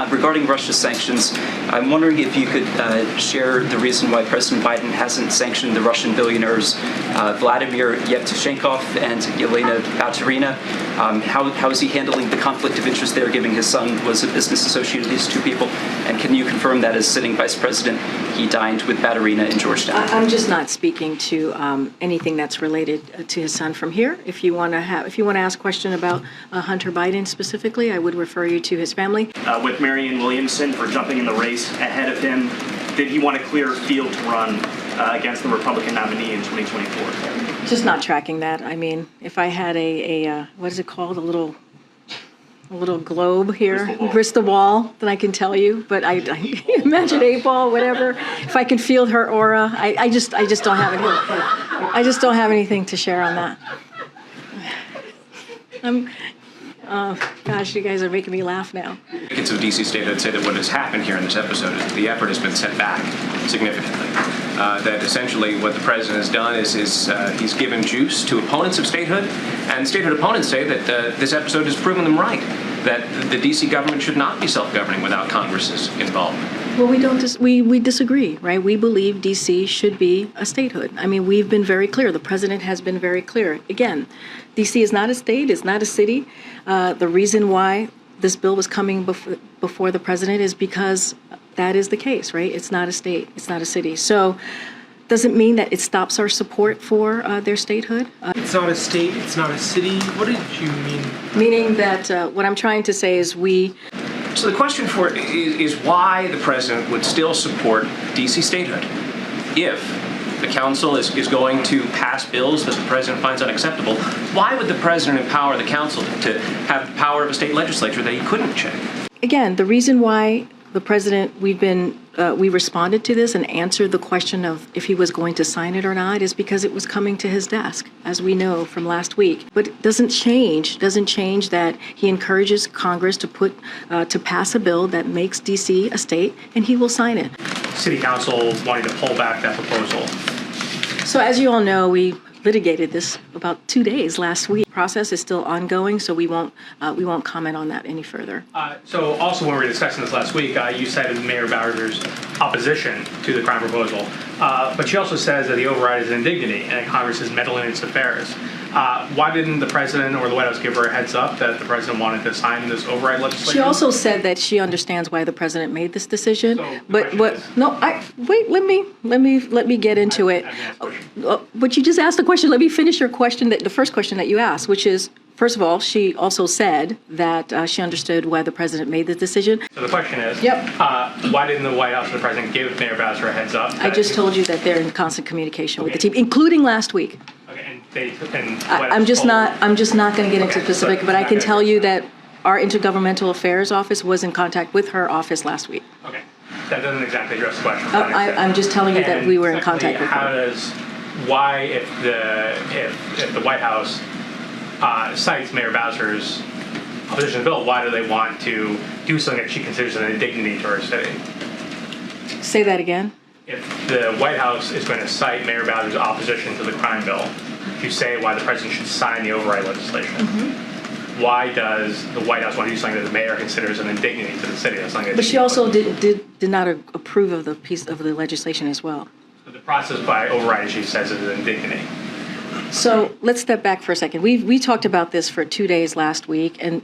Regarding Russia's sanctions, I'm wondering if you could share the reason why President Biden hasn't sanctioned the Russian billionaires Vladimir Yevtushenkov and Elena Baturina. How is he handling the conflict of interest there, given his son was a business associate of these two people? And can you confirm that as sitting vice president, he dined with Baturina in Georgetown? I'm just not speaking to anything that's related to his son from here. If you want to ask a question about Hunter Biden specifically, I would refer you to his family. With Marianne Williamson for jumping in the race ahead of him, did he want a clear field to run against the Republican nominee in 2024? Just not tracking that. I mean, if I had a what is it called, a little globe here, crystal ball, then I can tell you. But I imagine 8-ball, whatever. If I can feel her aura, I just don't have any. I just don't have anything to share on that. Gosh, you guys are making me laugh now. Advocates of D.C. statehood say that what has happened here in this episode is that the effort has been set back significantly. That essentially what the president has done is he's given juice to opponents of statehood, and statehood opponents say that this episode has proven them right, that the D.C. government should not be self-governing without Congress's involvement. Well, we disagree, right? We believe D.C. should be a statehood. I mean, we've been very clear. The president has been very clear. Again, D.C. is not a state. It's not a city. The reason why this bill was coming before the president is because that is the case, right? It's not a state. It's not a city. So doesn't mean that it stops our support for their statehood. It's not a state. It's not a city. What did you mean? Meaning that what I'm trying to say is So the question for is why the president would still support D.C. statehood if the council is going to pass bills that the president finds unacceptable. Why would the president empower the council to have the power of a state legislature that he couldn't check? Again, the reason why the president, we responded to this and answered the question of if he was going to sign it or not is because it was coming to his desk, as we know from last week. But it doesn't change that he encourages Congress to pass a bill that makes D.C. a state, and he will sign it. City Council wanting to pull back that proposal. So as you all know, we litigated this about 2 days last week. The process is still ongoing, so we won't comment on that any further. So also when we were discussing this last week, you cited Mayor Bowser's opposition to the crime proposal, but she also says that the override is an indignity and that Congress is meddling in its affairs. Why didn't the president or the White House give her a heads up that the president wanted to sign this override legislation? She also said that she understands why the president made this decision. So but wait, let me get into it. But you just asked the question. Let me finish your question, the first question that you asked, which is, first of all, she also said that she understood why the president made the decision. So the question is, Yep. Why didn't the White House or the president give Mayor Bowser a heads up? I just told you that they're in constant communication with the team, including last week. Okay, I'm just not going to get into specific, but I can tell you that our Intergovernmental Affairs Office was in contact with her office last week. Okay, that doesn't exactly address the question. I'm just telling you that we were in contact with her. Why, if the White House cites Mayor Bowser's opposition to the bill, why do they want to do something that she considers an indignity to her city? Say that again. If the White House is going to cite Mayor Bowser's opposition to the crime bill, you say why the president should sign the override legislation. Mm-hmm. Why does the White House want to do something that the mayor considers an indignity to the city? That's something that but she also did not approve of the piece of the legislation as well. So the process by overriding, she says, is an indignity. So let's step back for a second. We talked about this for 2 days last week, and